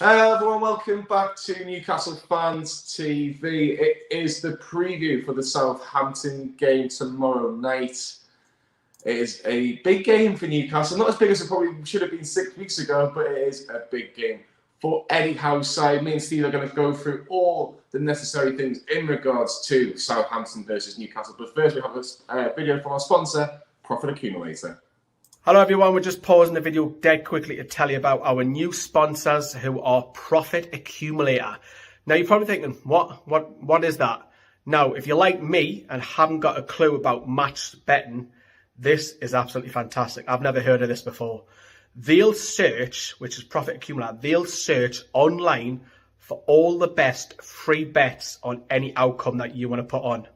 Everyone, welcome back to Newcastle Fans TV. It is the preview for the Southampton game tomorrow night. It is a big game for Newcastle. Not as big as it probably should have been 6 weeks ago, but it is a big game for Eddie Howe's side. Me and Steve are going to go through all the necessary things in regards to Southampton versus Newcastle. But first, we have a video from our sponsor, Profit Accumulator. Hello everyone, we're just pausing the video dead quickly to tell you about our new sponsors who are Profit Accumulator. Now you're probably thinking, what is that? Now, if you're like me and haven't got a clue about match betting, this is absolutely fantastic. I've never heard of this before. They'll search, which is Profit Accumulator, they'll search online for all the best free bets on any outcome that you want to put on.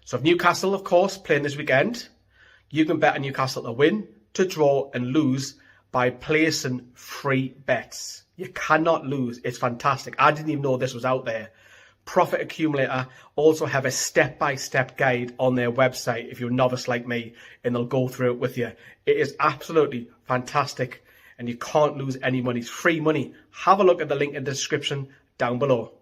So if Newcastle, of course, playing this weekend, you can bet on Newcastle to win, to draw and lose by placing free bets. You cannot lose. It's fantastic. I didn't even know this was out there. Profit Accumulator also have a step-by-step guide on their website if you're a novice like me, and they'll go through it with you. It is absolutely fantastic and you can't lose any money. It's free money. Have a look at the link in the description down below.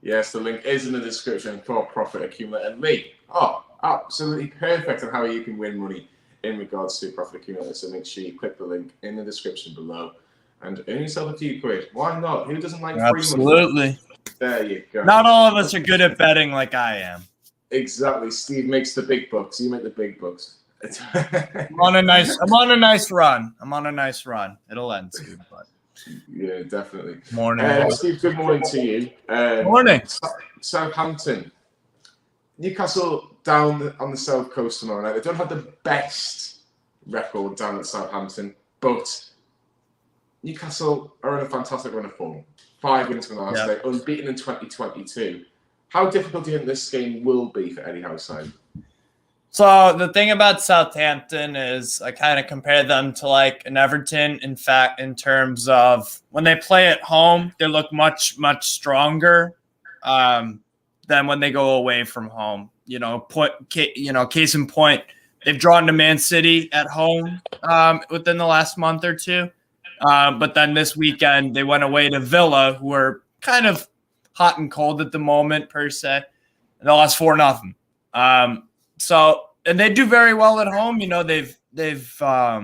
Yes, the link is in the description for Profit Accumulator and me. Oh, absolutely perfect on how you can win money in regards to Profit Accumulator. So make sure you click the link in the description below and earn yourself a few quid. Why not? Who doesn't like free money? Absolutely. There you go. Not all of us are good at betting like I am. Exactly. Steve makes the big bucks. You make the big bucks. I'm on a nice run. It'll end soon, but yeah, definitely. Morning. Steve, good morning to you. Morning. Southampton. Newcastle down on the south coast tomorrow night. They don't have the best record down at Southampton, but Newcastle are in a fantastic run of form. 5 wins from the last day, unbeaten in 2022. How difficult do you think this game will be for Eddie Howe's side? So the thing about Southampton is I kind of compare them to like an Everton. In fact, in terms of when they play at home, they look much stronger than when they go away from home. Case in point, they've drawn to Man City at home within the last month or two. But then this weekend, they went away to Villa, who are kind of hot and cold at the moment, per se. And they lost 4-0. And they do very well at home. If I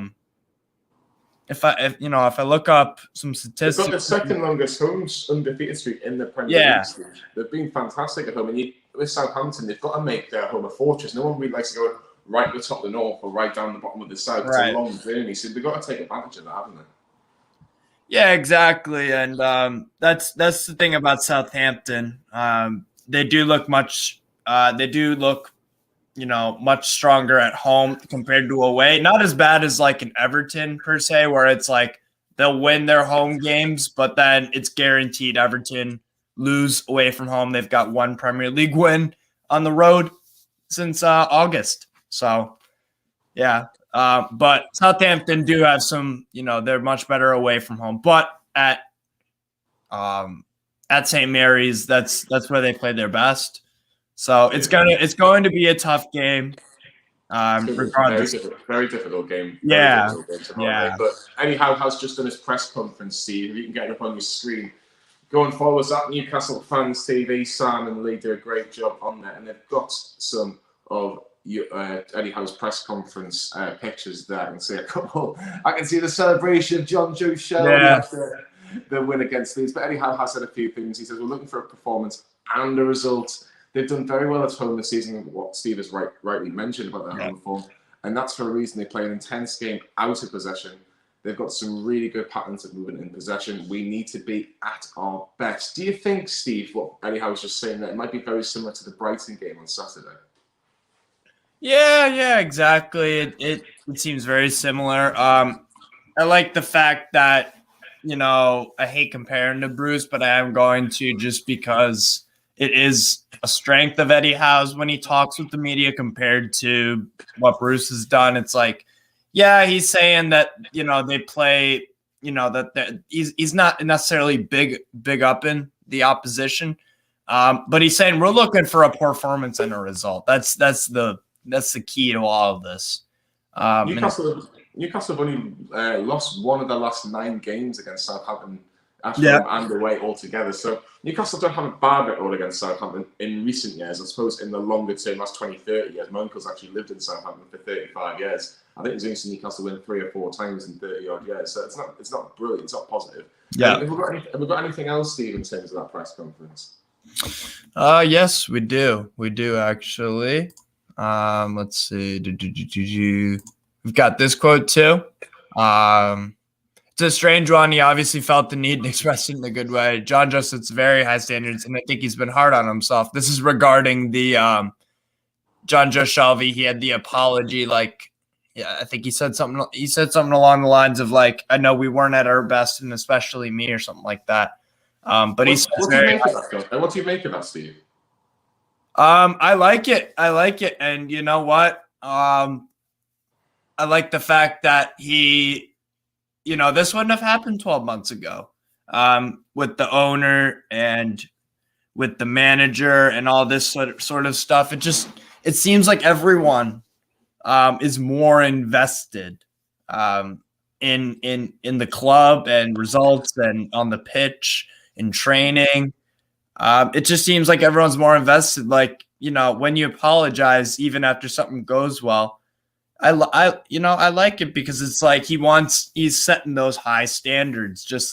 look up some statistics, they've got the second longest home undefeated streak in the Premier League. They've been fantastic at home, and with Southampton, they've got to make their home a fortress. No one really likes to go right at the top of the north or right down the bottom of the south. It's a long journey, so they've got to take advantage of that, haven't they? Yeah, exactly, and that's the thing about Southampton. They do look much stronger at home compared to away. Not as bad as like an Everton per se, where it's like they'll win their home games, but then it's guaranteed Everton lose away from home. They've got one Premier League win on the road since August. So, yeah. But Southampton do have some, they're much better away from home. But at St. Mary's, that's where they play their best. So it's going to be a tough game. Regardless. Very difficult game. Yeah. But Eddie Howe has just done his press conference, Steve. You can get it up on your screen. Going forward, at Newcastle Fans TV, Sam and Lee do a great job on there, and they've got some of Eddie Howe's press conference pictures there. I can see a couple. I can see the celebration of John Joe Shelby after the win against Leeds. But Eddie Howe has said a few things. He says, we're looking for a performance and a result. They've done very well at home this season, what Steve has rightly mentioned about their home form. And that's for a reason. They play an intense game out of possession. They've got some really good patterns of movement in possession. We need to be at our best. Do you think, Steve, what Eddie Howe was just saying, that it might be very similar to the Brighton game on Saturday? Yeah, exactly. It seems very similar. I like the fact that, I hate comparing to Bruce, but I am going to, just because it is a strength of Eddie Howe's when he talks with the media compared to what Bruce has done. It's like, yeah, he's saying that, they play, that he's not necessarily big up in the opposition. But he's saying we're looking for a performance and a result. That's the key to all of this. Newcastle have only lost one of their last 9 games against Southampton at home and away altogether. So Newcastle don't have a bad record against Southampton in recent years. I suppose in the longer term, last 20, 30 years. My uncle's actually lived in Southampton for 35 years. I think he's only seen Newcastle win 3 or 4 times in 30-odd years. So it's not brilliant. It's not positive. Yeah. Have we got anything else, Steve, in terms of that press conference? Yes, we do. We do, actually. Let's see. We've got this quote, too. It's a strange one. He obviously felt the need and expressed it in a good way. John just sets very high standards, and I think he's been hard on himself. This is regarding the John Joe Shelby. He had the apology, I think he said something. He said something along the lines of I know we weren't at our best, and especially me, or something like that. But what do you make of that, Steve? I like it. And you know what? I like the fact that he, this wouldn't have happened 12 months ago with the owner and with the manager and all this sort of stuff. It seems like everyone is more invested in the club and results and on the pitch and training. It just seems like everyone's more invested. When you apologize, even after something goes well, I like it because it's he's setting those high standards, just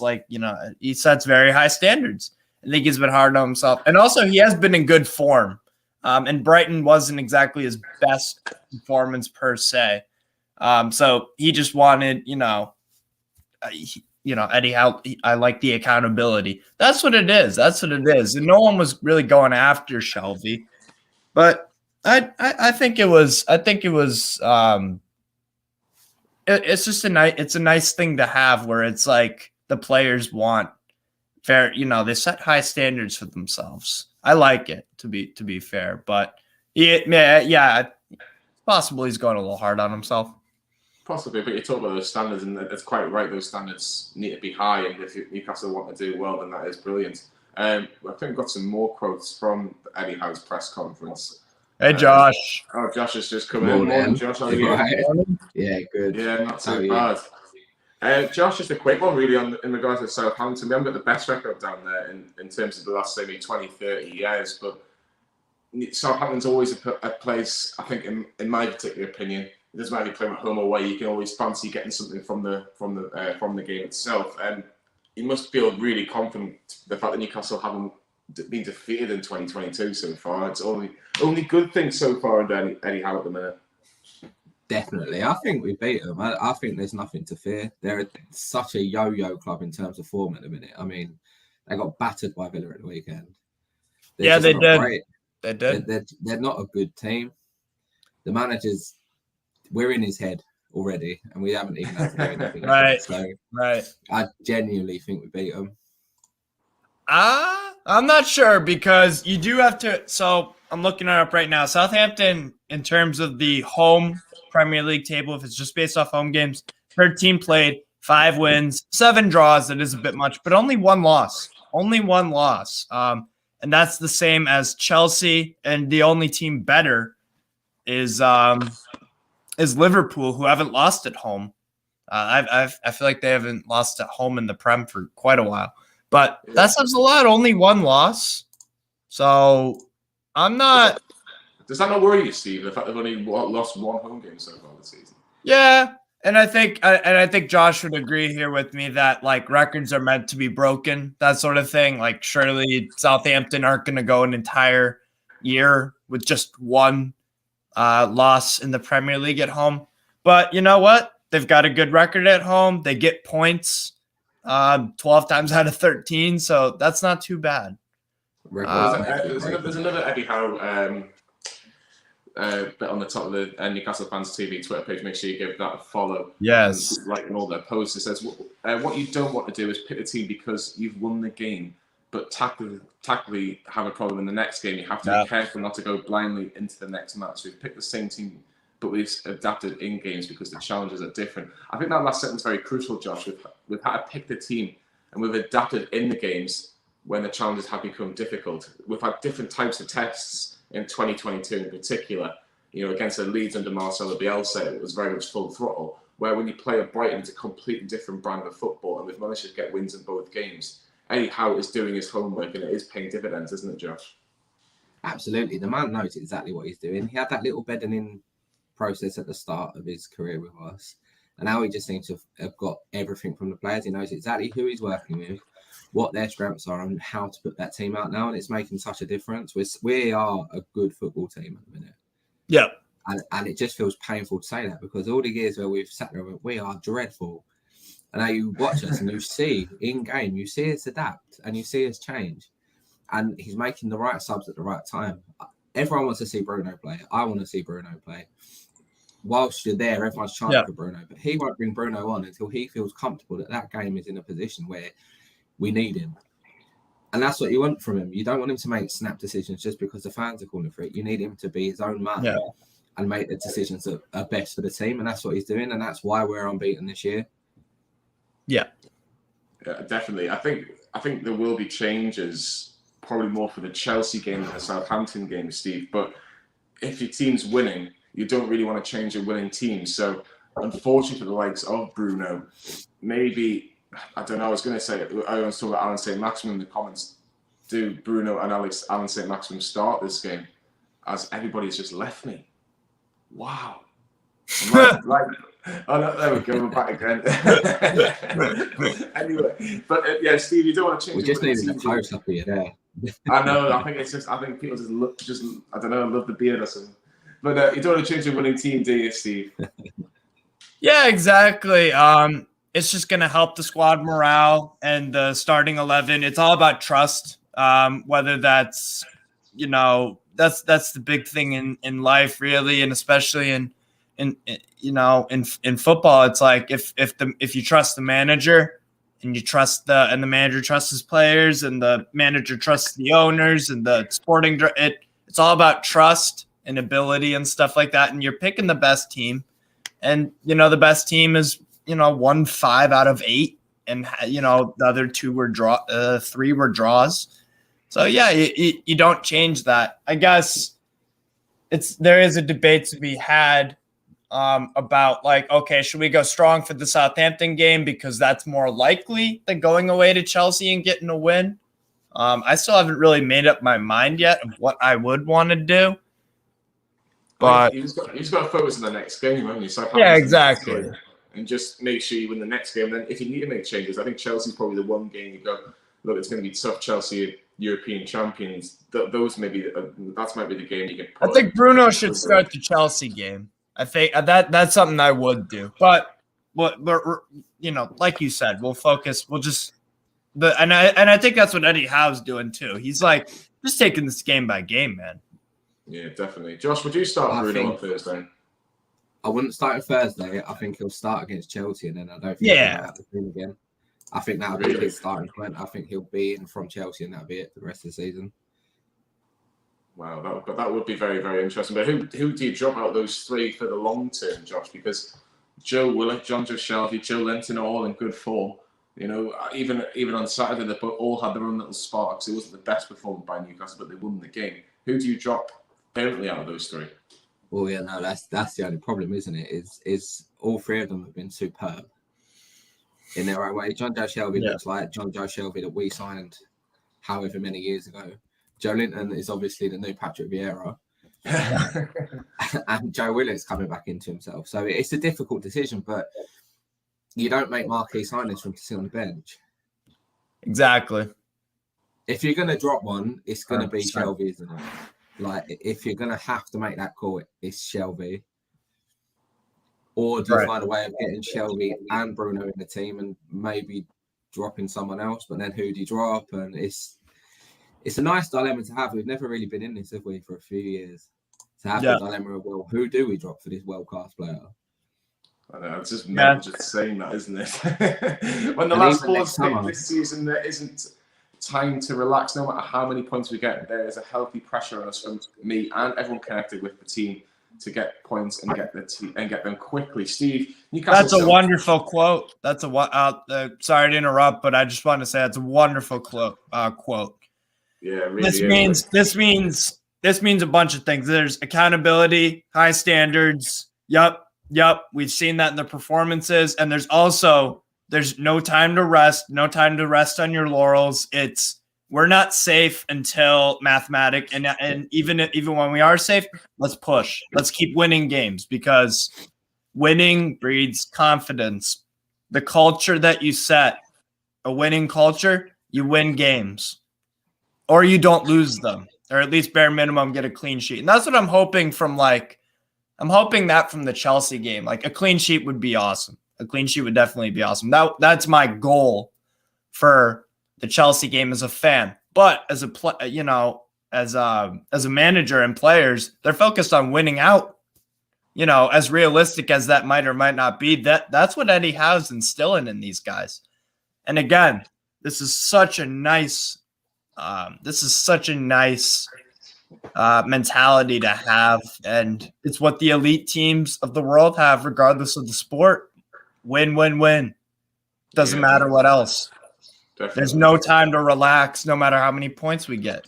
he sets very high standards. I think he's been hard on himself. And also he has been in good form. And Brighton wasn't exactly his best performance per se. So he just wanted, Eddie Howe, I like the accountability. That's what it is. And no one was really going after Shelby. But I think it was it's just a nice thing to have where it's the players want fair, they set high standards for themselves. I like it, to be fair, but yeah, possible he's going a little hard on himself. Possibly, but you talk about those standards, and that's quite right. Those standards need to be high, and if Newcastle want to do well, then that is brilliant. I think we've got some more quotes from Eddie Howe's press conference. Hey, Josh. Josh has just come in. Morning, Josh. How are you? Right. Yeah, good. Yeah, not too bad. Josh, just a quick one, really, in regards to Southampton. We haven't got the best record down there in terms of the last, maybe 20, 30 years, but Southampton's always a place, I think, in my particular opinion, it doesn't matter if you play at home or away, you can always fancy getting something from the game itself. And you must feel really confident the fact that Newcastle haven't been defeated in 2022 so far. It's only good things so far under Eddie Howe at the minute. Definitely. I think we beat them. I think there's nothing to fear. They're such a yo-yo club in terms of form at the minute. I mean, they got battered by Villa at the weekend. They did. Great. They did. They're not a good team. The manager's, we're in his head already, and we haven't even had to do anything. Right. So right. I genuinely think we beat them. I'm not sure because you do have to. So I'm looking it up right now. Southampton, in terms of the home Premier League table, if it's just based off home games, 13 played, 5 wins, 7 draws. That is a bit much, but only 1 loss. And that's the same as Chelsea. And the only team better is Liverpool, who haven't lost at home. I feel like they haven't lost at home in the Prem for quite a while. But that says a lot. Only 1 loss. So I'm not. Does that not worry you, Steve? The fact they've only lost 1 home game so far this season. Yeah, and I think Josh would agree here with me that records are meant to be broken, that sort of thing. Surely Southampton aren't going to go an entire year with just 1 loss in the Premier League at home. But you know what? They've got a good record at home. They get points 12 times out of 13, so that's not too bad. There's another Eddie Howe bit on the top of the Newcastle Fans TV Twitter page. Make sure you give that a follow. Yes. Liking all their posts. It says, what you don't want to do is pick the team because you've won the game, but tactically have a problem in the next game. You have to be careful not to go blindly into the next match. We've picked the same team, but we've adapted in games because the challenges are different. I think that last sentence is very crucial, Josh. We've had to pick the team, and we've adapted in the games when the challenges have become difficult. We've had different types of tests in 2022 in particular. Against the Leeds under Marcelo Bielsa, it was very much full throttle. where when you play at Brighton, it's a completely different brand of football, and we've managed to get wins in both games. Eddie Howe is doing his homework, and it is paying dividends, isn't it, Josh? Absolutely. The man knows exactly what he's doing. He had that little bedding in process at the start of his career with us. And now he just seems to have got everything from the players. He knows exactly who he's working with, what their strengths are, and how to put that team out now. And it's making such a difference. We are a good football team at the minute. Yeah. And it just feels painful to say that, because all the years where we've sat there, we are dreadful. And now you watch us and you see in game, you see us adapt and you see us change. And he's making the right subs at the right time. Everyone wants to see Bruno play. I want to see Bruno play. Whilst you're there, everyone's chanting for Bruno. But he won't bring Bruno on until he feels comfortable that game is in a position where we need him. And that's what you want from him. You don't want him to make snap decisions just because the fans are calling for it. You need him to be his own man and make the decisions that are best for the team. And that's what he's doing. And that's why we're unbeaten this year. Yeah, definitely. I think there will be changes, probably more for the Chelsea game than the Southampton game, Steve. But if your team's winning, you don't really want to change a winning team. So unfortunately for the likes of Bruno, maybe, I don't know, I was going to say, I was talking about Allan Saint-Maximin in the comments. Do Bruno and Allan Saint-Maximin start this game? As everybody's just left me. Wow. Oh no, there we go. We're back again. Anyway, but Steve, you don't want to change. We just needed a close up here. There. I know. I think people just I don't know, love the beard or something. But you don't want to change a winning team, do you, Steve? Yeah, exactly. It's just going to help the squad morale and the starting 11. It's all about trust. Whether that's, that's the big thing in life, really, and especially in football. It's like if you trust the manager and the manager trusts his players and the manager trusts the owners and the sporting it's all about trust and ability and stuff like that. And you're picking the best team, and the best team is won 5 out of 8, and the other 2 were 3 were draws. So yeah, you don't change that. I guess there is a debate to be had about like, okay, should we go strong for the Southampton game because that's more likely than going away to Chelsea and getting a win? I still haven't really made up my mind yet of what I would want to do. But you just got to focus on the next game, haven't you? Yeah, exactly. And just make sure you win the next game. Then if you need to make changes, I think Chelsea's probably the one game you go, look, it's going to be tough. Chelsea, European champions. Those maybe that might be the game you can put. I think Bruno should start the Chelsea game. I think that's something I would do. But like you said, we'll focus. We'll just and I think that's what Eddie Howe's doing too. He's like just taking this game by game, man. Yeah, definitely. Josh, would you start Bruno on Thursday? I wouldn't start on Thursday. I think he'll start against Chelsea, and then I don't think he'll have the team again. I think that'll be his starting point. I think he'll be in from Chelsea, and that'll be it for the rest of the season. Wow, that would be very, very interesting. But who do you drop out of those 3 for the long term, Josh? Because Joe Willock, John Joe Shelby, Joe Linton are all in good form. Even on Saturday, they all had their own little sparks. It wasn't the best performance by Newcastle, but they won the game. Who do you drop permanently out of those 3? Well, yeah, no, that's the only problem, isn't it? Is all 3 of them have been superb in their own way. John Joe Shelby looks like John Joe Shelby that we signed however many years ago. Joe Linton is obviously the new Patrick Vieira. And Joe Willock's coming back into himself. So it's a difficult decision, but you don't make marquee signings from to sit on the bench. Exactly. If you're going to drop one, it's going to be Shelby, isn't it? Like, if you're going to have to make that call, it's Shelby. Or do you find a way of getting Shelby and Bruno in the team and maybe dropping someone else? But then who do you drop? And it's a nice dilemma to have. We've never really been in this, have we, for a few years? To have the dilemma of, well, who do we drop for this world-class player? I know, it's just mental just saying that, isn't it? When the last ball's hit this season, there isn't time to relax. No matter how many points we get, there is a healthy pressure on us from me and everyone connected with the team to get points and get them quickly. Steve, Newcastle. That's a wonderful quote. That's sorry to interrupt, but I just want to say that's a wonderful quote. Yeah, really. This means a bunch of things. There's accountability, high standards. Yep. Yep, we've seen that in the performances, and there's no time to rest, no time to rest on your laurels. We're not safe until mathematic, and even when we are safe, let's push. Let's keep winning games because winning breeds confidence. The culture that you set, a winning culture, you win games, or you don't lose them, or at least bare minimum get a clean sheet. And that's what I'm hoping from I'm hoping that from the Chelsea game, like a clean sheet would be awesome. A clean sheet would definitely be awesome. That's my goal for the Chelsea game as a fan. But as as a manager and players, they're focused on winning out. As realistic as that might or might not be, that's what Eddie Howe's instilling in these guys. And again, this is such a nice mentality to have, and it's what the elite teams of the world have, regardless of the sport. Win, win, win. Doesn't matter what else. Definitely. There's no time to relax, no matter how many points we get.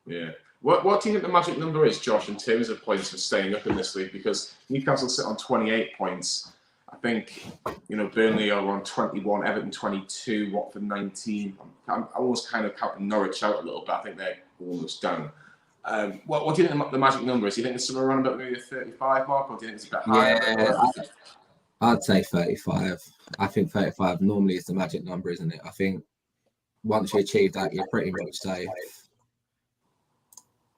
Yeah. What do you think the magic number is, Josh, in terms of points for staying up in this league? Because Newcastle sit on 28 points. I think, Burnley are on 21, Everton 22, Watford 19. I'm almost kind of counting Norwich out a little bit. I think they're almost down. What do you think the magic number is? Do you think it's somewhere around about maybe the 35 mark, or do you think it's a bit higher? Yeah, I'd say 35. I think 35 normally is the magic number, isn't it? I think once you achieve that, you're pretty much safe.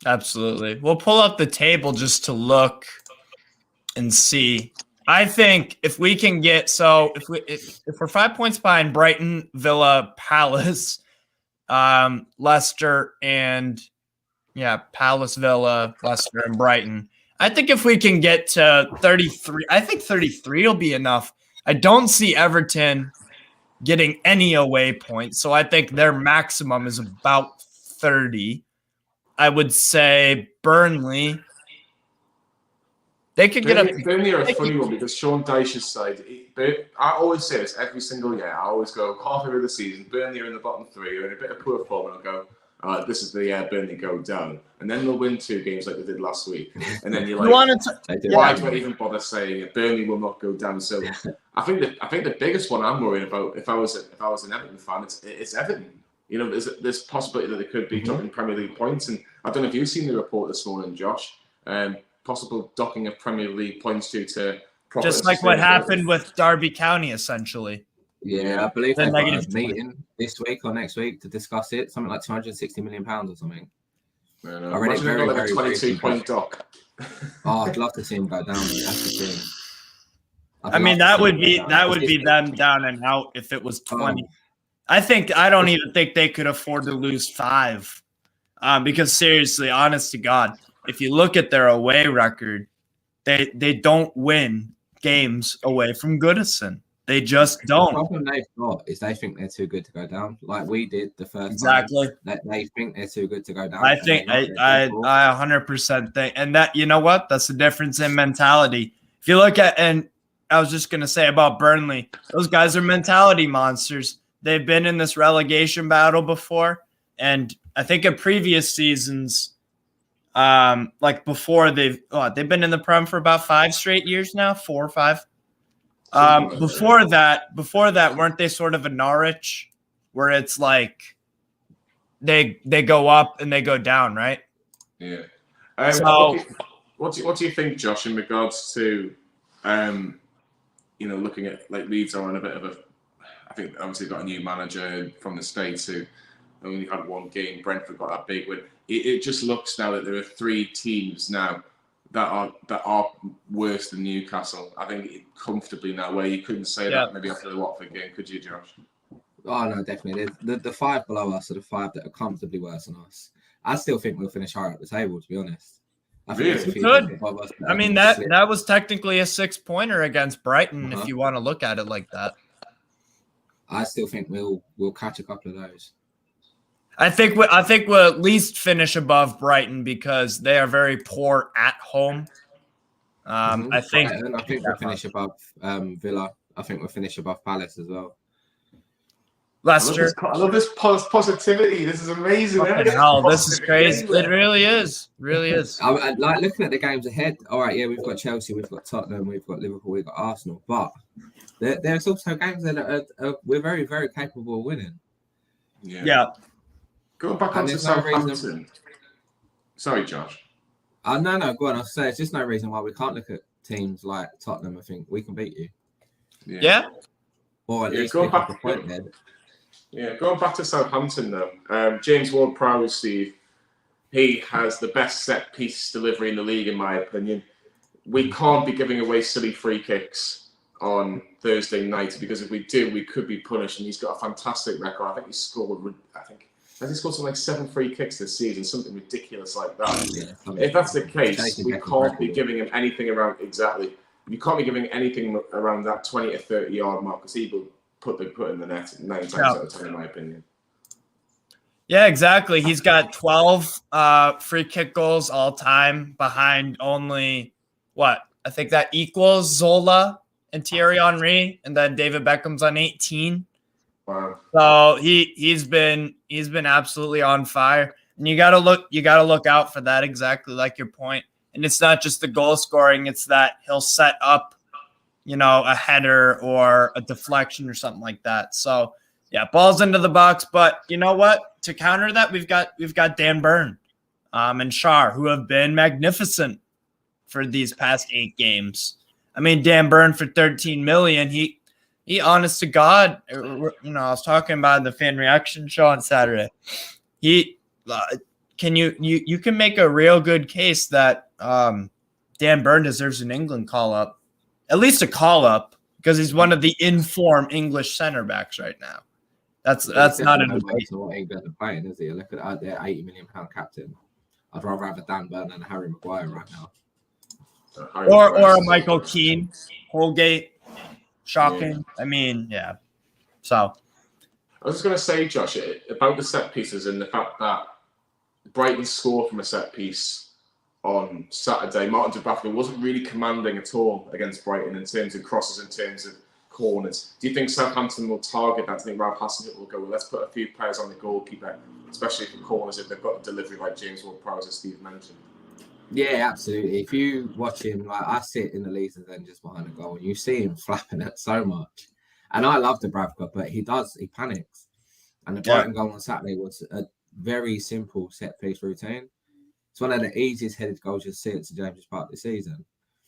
Absolutely. We'll pull up the table just to look and see. I think if we can get if we're 5 points behind Brighton, Villa, Palace, Leicester, and Palace, Villa, Leicester, and Brighton. I think if we can get to 33, I think 33 will be enough. I don't see Everton getting any away points, so I think their maximum is about 30. I would say Burnley. They could get up. Burnley are a funny one because Sean Dyche's side. I always say this every single year. I always go halfway of the season. Burnley are in the bottom three. They're in a bit of poor form, and I'll go, this is the year Burnley go down, and then they'll win 2 games like they did last week, and then you're like, why do I even bother saying it? Burnley will not go down. So I think the biggest one I'm worried about, if I was an Everton fan, it's Everton. There's possibility that they could be docking Premier League points, and I don't know if you've seen the report this morning, Josh. Possible docking of Premier League points due to just like what happened with Derby County, essentially. Yeah, I believe they've got a meeting this week or next week to discuss it. Something like £260 million or something. I read it very, like a 22-point dock. I'd love to see him go down. That's the thing. I mean, that would be them down and out if it was 20. I don't even think they could afford to lose 5. Because seriously, honest to God, if you look at their away record, they don't win games away from Goodison. They just don't. The problem they've got is they think they're too good to go down, like we did the first time. They think they're too good to go down. I think I 100% think, and that, you know what? That's the difference in mentality. If you look at, and I was just gonna say about Burnley, those guys are mentality monsters. They've been in this relegation battle before, and I think in previous seasons, like before they've been in the Prem for about 5 straight years now, 4 or 5. Before that, weren't they sort of a Norwich, where it's like they go up and they go down, right? Yeah. So, what do you think, Josh, in regards to looking at like Leeds are on a bit of a, I think obviously got a new manager from the States who only had 1 game. Brentford got that big win. It just looks now that there are 3 teams now that are worse than Newcastle. I think comfortably now, where you couldn't say that maybe after the Watford game, could you, Josh? Oh no, definitely. The 5 below us are the 5 that are comfortably worse than us. I still think we'll finish higher up the table, to be honest. I think we could. I mean, that was technically a 6-pointer against Brighton, if you want to look at it like that. I still think we'll catch a couple of those. I think we'll at least finish above Brighton because they are very poor at home. I think we'll finish above Villa. I think we'll finish above Palace as well. Leicester. I love this positivity. This is amazing. Fucking hell, this is crazy. It really is. Really is. I like looking at the games ahead. All right, yeah, we've got Chelsea, we've got Tottenham, we've got Liverpool, we've got Arsenal, but there's also games that we're very, very capable of winning. Yeah. Going back onto Southampton. Sorry, Josh. No, go on. I'll say it's just no reason why we can't look at teams like Tottenham. I think we can beat you. Yeah. Or at least pick up a point there. Yeah, going back to Southampton though, James Ward-Prowse, Steve, he has the best set piece delivery in the league, in my opinion. We can't be giving away silly free kicks on Thursday night, because if we do, we could be punished. And he's got a fantastic record. I think has he scored something like 7 free kicks this season, something ridiculous like that. Yeah, if that's the case, we can't be giving him anything around You can't be giving anything around that 20 to 30 yard mark, because he will put in the net 9 times out of 10, in my opinion. Yeah, exactly. He's got 12 free kick goals all time, behind only I think that equals Zola and Thierry Henry, and then David Beckham's on 18. Wow. So he's been absolutely on fire, and you gotta look out for that, exactly like your point. And it's not just the goal scoring; it's that he'll set up, a header or a deflection or something like that. So yeah, balls into the box. But you know what? To counter that, we've got Dan Burn, and Shar, who have been magnificent for these past 8 games. I mean, Dan Burn for 13 million. He honest to God, I was talking about the fan reaction show on Saturday. You can make a real good case that Dan Burn deserves an England call up, at least a call up, because he's one of the in-form English center backs right now. That's not a debate. What England are playing, is he? Look at their £80 million captain. I'd rather have a Dan Burn than a Harry Maguire right now. Or a Michael Keane, Holgate. Shocking. Yeah. I mean, yeah. So I was just going to say, Josh, about the set pieces and the fact that Brighton scored from a set piece on Saturday. Martin Dubravka wasn't really commanding at all against Brighton in terms of crosses, in terms of corners. Do you think Southampton will target that? Do you think Ralph Hasenhuttl will go, well, let's put a few players on the goalkeeper, especially for corners, if they've got the delivery like James Ward-Prowse, as Steve mentioned? Yeah, absolutely. If you watch him, like I sit in the leads and then just behind the goal, and you see him flapping it so much. And I love Dubravka, but he panics. And the Brighton goal on Saturday was a very simple set piece routine. It's one of the easiest headed goals you'll see at St James's Park this season.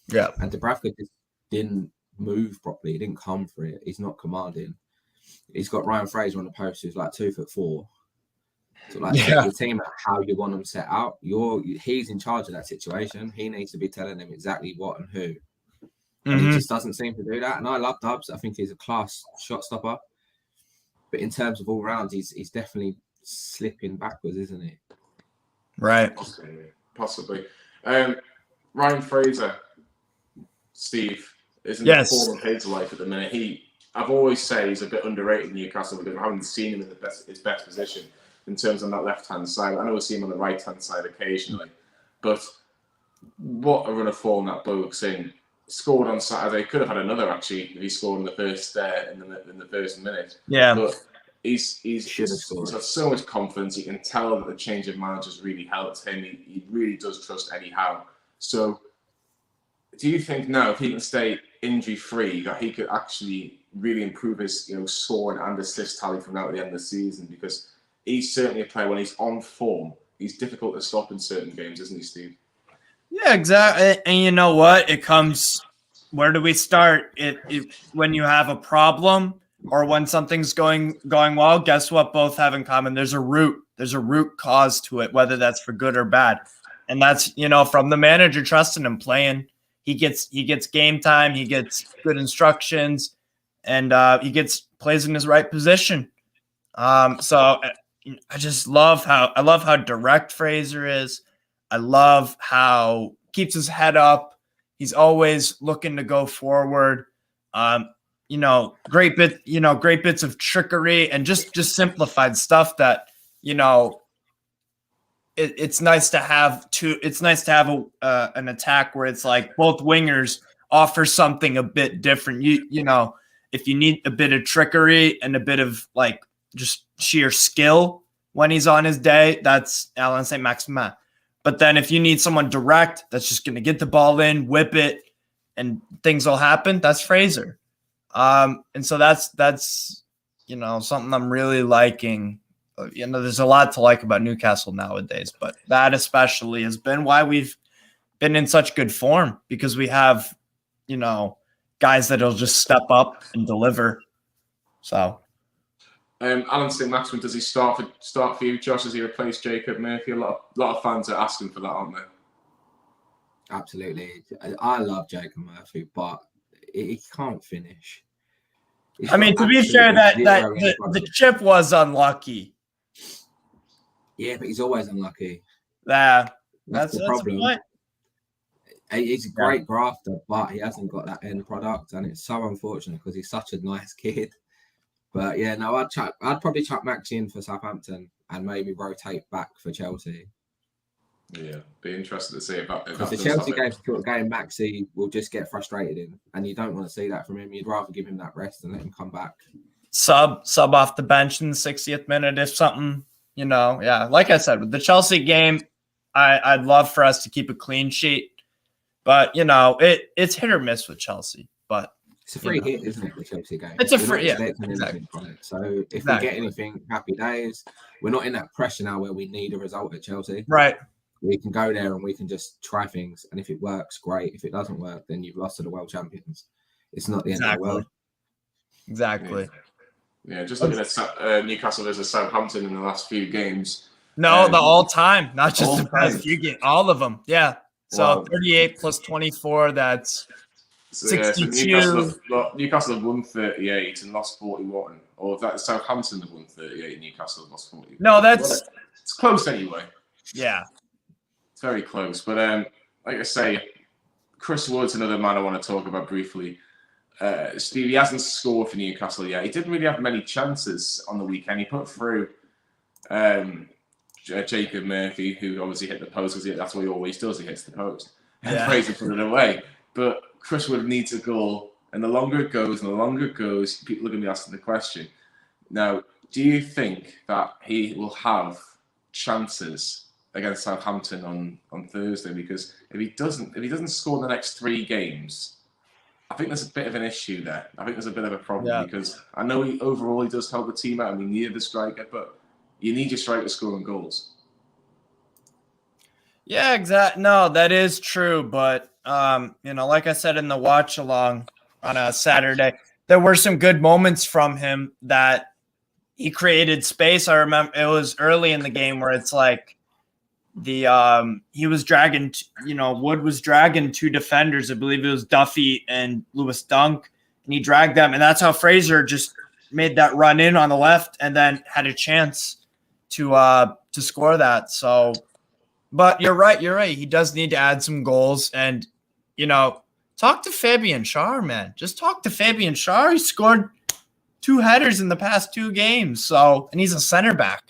Yeah. And Dubravka just didn't move properly. He didn't come for it. He's not commanding. He's got Ryan Fraser on the post, who's like 2'4". So set your team out how you want them set out. He's in charge of that situation. He needs to be telling them exactly what and who. And he just doesn't seem to do that. And I love Dubs. I think he's a class shot stopper. But in terms of all rounds, he's definitely slipping backwards, isn't he? Right. Possibly. Ryan Fraser, Steve, is in the form of his life at the minute. I've always said he's a bit underrated in Newcastle, because I haven't seen him in his best position in terms of that left-hand side. I know we see him on the right-hand side occasionally, but what a run of form that bloke's in. Scored on Saturday. Could have had another, actually, if he scored in the first in the first minute. Yeah. But he's got so much confidence. You can tell that the change of managers really helped him. He really does trust Eddie Howe. So do you think now, if he can stay injury-free, that he could actually really improve his scoring and assist tally from now at the end of the season? Because he's certainly a player, when he's on form, he's difficult to stop in certain games, isn't he, Steve? Yeah, exactly. And you know what? It comes, where do we start? When you have a problem or when something's going well, guess what both have in common? There's a root cause to it, whether that's for good or bad. And that's, from the manager trusting him, playing. He gets game time, he gets good instructions, and he plays in his right position. So I just love how direct Fraser is. I love how keeps his head up. He's always looking to go forward. Great bits of trickery and just simplified stuff that, it's nice to have an attack where it's like both wingers offer something a bit different. If you need a bit of trickery and a bit of like just sheer skill when he's on his day, that's Allan Saint-Maximin. But then if you need someone direct that's just going to get the ball in, whip it, and things will happen, that's Fraser. And so that's something I'm really liking. There's a lot to like about Newcastle nowadays, but that especially has been why we've been in such good form, because we have, guys that'll just step up and deliver. So, Allan Saint-Maximin, does he start for you, Josh? Does he replace Jacob Murphy? A lot of fans are asking for that, aren't they? Absolutely. I love Jacob Murphy, but he can't finish. To be fair, that the chip was unlucky. Yeah, but he's always unlucky. That's the problem. He's a great grafter, but he hasn't got that end product, and it's so unfortunate because he's such a nice kid. But yeah, no, I'd probably chuck Maxi in for Southampton and maybe rotate back for Chelsea. Yeah, be interested to see about because the Chelsea game Maxi will just get frustrated in, and you don't want to see that from him. You'd rather give him that rest and let him come back. Sub off the bench in the 60th minute if something, Like I said, with the Chelsea game, I'd love for us to keep a clean sheet, but it's hit or miss with Chelsea. But it's a free hit, isn't it? The Chelsea game. It's a free, exactly. So if we get anything, happy days. We're not in that pressure now where we need a result at Chelsea. Right. We can go there and we can just try things, and if it works, great. If it doesn't work, then you've lost to the world champions. It's not the end of the world. Exactly. Yeah, just looking at Newcastle versus Southampton in the last few games. No, the all-time, not just the past few games, all of them. Yeah. So 38 plus 24, that's 62. So Newcastle have won 38 and lost 41. Or that Southampton have won 38 and Newcastle have lost 41. No, it's close anyway. Yeah. It's very close. But like I say, Chris Wood's another man I want to talk about briefly. Steve, he hasn't scored for Newcastle yet. He didn't really have many chances on the weekend. He put through Jacob Murphy, who obviously hit the post because that's what he always does. He hits the post. And Fraser put it away. But Chris Wood needs a goal. And the longer it goes, people are going to be asking the question. Now, do you think that he will have chances against Southampton on Thursday? Because if he doesn't score the next 3 games, I think there's a bit of an issue there. I think there's a bit of a problem because I know he does help the team out and we need the striker, but you need your striker scoring goals. Yeah, exactly. No, that is true. But like I said in the watch along on a Saturday, there were some good moments from him that he created space. I remember it was early in the game where it's like he was dragging, Wood was dragging 2 defenders. I believe it was Duffy and Lewis Dunk, and he dragged them. And that's how Fraser just made that run in on the left and then had a chance to score that. So, but you're right. He does need to add some goals and, talk to Fabian Schär, man. Just talk to Fabian Schär. He scored 2 headers in the past 2 games. So, and he's a center back.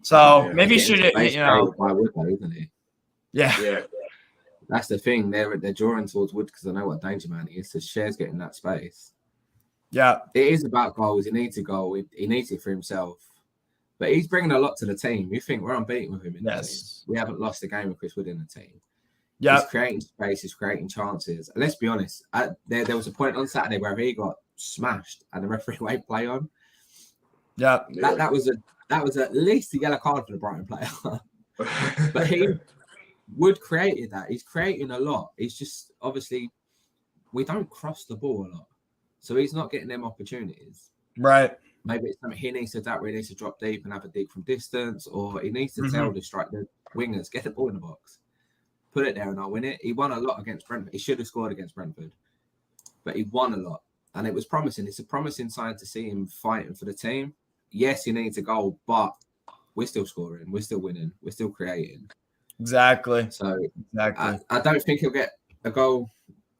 So maybe should it, isn't he? Yeah. That's the thing. They're drawing towards Wood because I know what danger man he is. So Schär's getting that space. Yeah, it is about goals. He needs a goal. He needs it for himself. But he's bringing a lot to the team. You think we're unbeaten with him in the team. We haven't lost a game with Chris Wood in the team. Yeah, he's creating space. He's creating chances. And let's be honest. There was a point on Saturday where he got smashed and the referee won't play on. Yeah, that was at least a yellow card for the Brighton player. But Wood created that. He's creating a lot. He's just, obviously, we don't cross the ball a lot. So he's not getting them opportunities. Right. Maybe it's something he needs to adapt where he needs to drop deep and have a dig from distance, or he needs to tell the wingers, get the ball in the box. Put it there and I'll win it. He won a lot against Brentford. He should have scored against Brentford. But he won a lot. And it was promising. It's a promising sign to see him fighting for the team. Yes, he needs a goal, but we're still scoring. We're still winning. We're still creating. Exactly. So I don't think he'll get a goal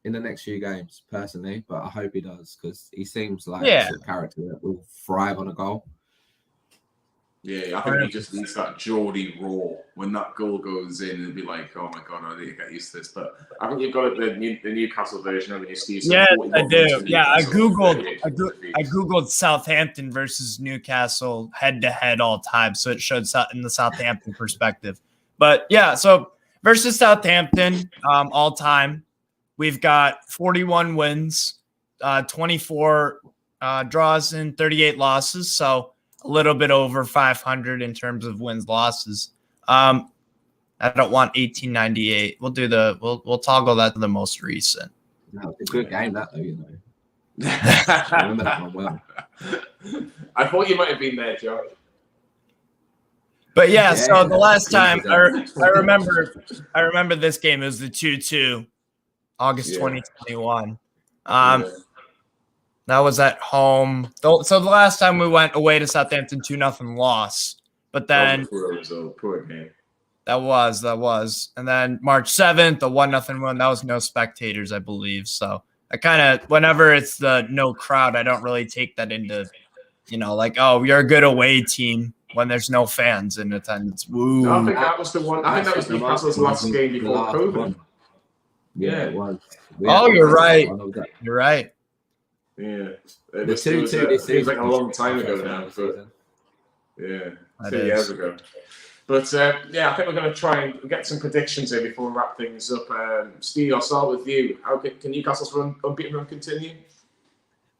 in the next few games, personally, but I hope he does because he seems like a character that will thrive on a goal. Yeah, I think he just needs that Geordie roar when that goal goes in. It'll be like, oh my god, I need to get used to this. But I think you've got the Newcastle version, haven't you, Steve? So Yeah, I do. Yeah, I Newcastle, googled Southampton versus Newcastle head to head all time, so it showed in the Southampton perspective. But yeah, so versus Southampton all time, we've got 41 wins, 24 draws, and 38 losses. So a little bit over 500 in terms of wins losses. I don't want 1898. We'll toggle that to the most recent. No, it's a good game, that though, you know. I remember that one well. I thought you might have been there, Joe. But yeah, so the last time I remember this game, it was the 2-2, August 2021. That was at home. So the last time we went away to Southampton, 2-0 loss. But then poor game. That was. And then March 7th, a 1-0 win. That was no spectators, I believe. So I kind of, whenever it's the no crowd, I don't really take that into, like, oh, you're a good away team when there's no fans in attendance. Woo. No, I think that was the one. I think that was Newcastle's last game before COVID. Yeah, it was. You're right. You're right. Yeah, it was like a long time ago now. But yeah, 2 years ago. But yeah, I think we're going to try and get some predictions here before we wrap things up. Steve, I'll start with you. Can Newcastle's unbeaten run continue?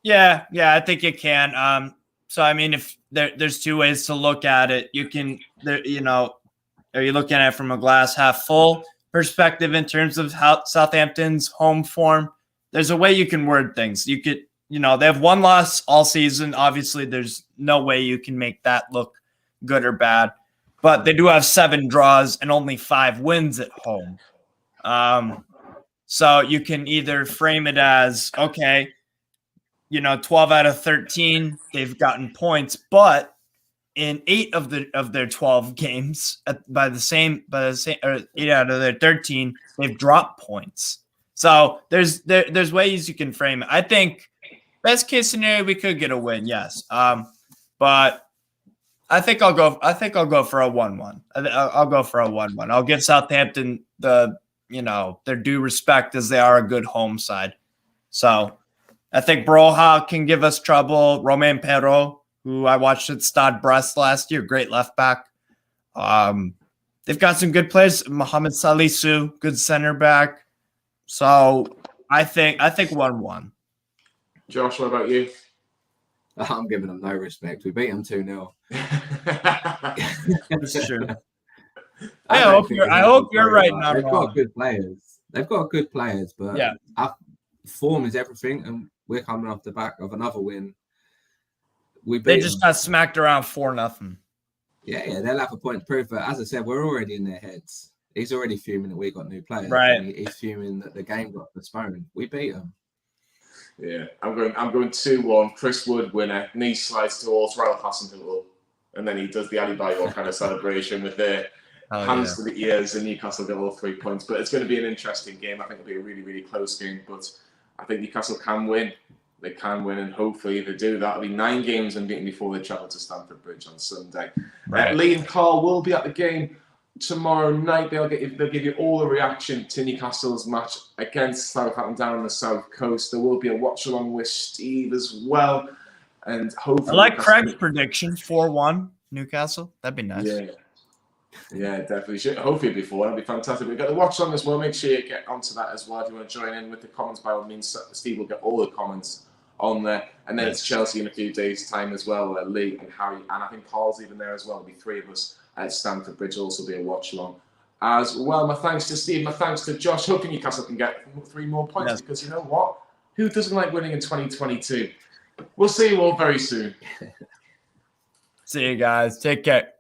Yeah, I think it can. So I mean, if there's two ways to look at it, you can, are you looking at it from a glass half full perspective in terms of how Southampton's home form? There's a way you can word things. You could. They have one loss all season. Obviously, there's no way you can make that look good or bad. But they do have 7 draws and only 5 wins at home. So you can either frame it as, okay, 12 out of 13, they've gotten points. But in 8 of their 12 games, by the same, or 8 out of their 13, they've dropped points. So there's ways you can frame it. I think best case scenario, we could get a win, yes. But I think I'll go for a 1-1. I'll go for a 1-1. I'll give Southampton their due respect as they are a good home side. So I think Broha can give us trouble. Romain Perrault, who I watched at Stade Brest last year, great left back. They've got some good players. Mohamed Salisu, good center back. So I think 1-1. Josh, what about you? I'm giving them no respect. We beat them 2-0. That's true. I hope you're right. They've got good players. But our form is everything, and we're coming off the back of another win. They just got smacked around 4-0. Yeah, they'll have a point to prove. But as I said, we're already in their heads. He's already fuming that we got new players. Right. He's fuming that the game got postponed. We beat them. Yeah, I'm going 2-1. Chris Wood winner. Knee slides towards right off Hassan, and then he does the Ali Bayor kind of celebration with their hands to the ears, and Newcastle get all 3 points. But it's going to be an interesting game. I think it'll be a really, really close game. But I think Newcastle can win. They can win, and hopefully they do. That'll be 9 games unbeaten before they travel to Stamford Bridge on Sunday. Right. Lee and Carl will be at the game tomorrow night. They'll give you all the reaction to Newcastle's match against Southampton down on the south coast. There will be a watch along with Steve as well, and hopefully. I like Craig's prediction 4-1 Newcastle. That'd be nice. Yeah, definitely. Hopefully before that'd be fantastic. We've got the watch on as well. Make sure you get onto that as well if you want to join in with the comments. By all means, Steve will get all the comments on there, and then it's Chelsea in a few days' time as well. Lee and Harry, and I think Paul's even there as well. There'll be 3 of us at Stamford Bridge. Also be a watch along as well. My thanks to Steve. My thanks to Josh. Hoping Newcastle can get 3 more points because you know what? Who doesn't like winning in 2022? We'll see you all very soon. See you guys. Take care.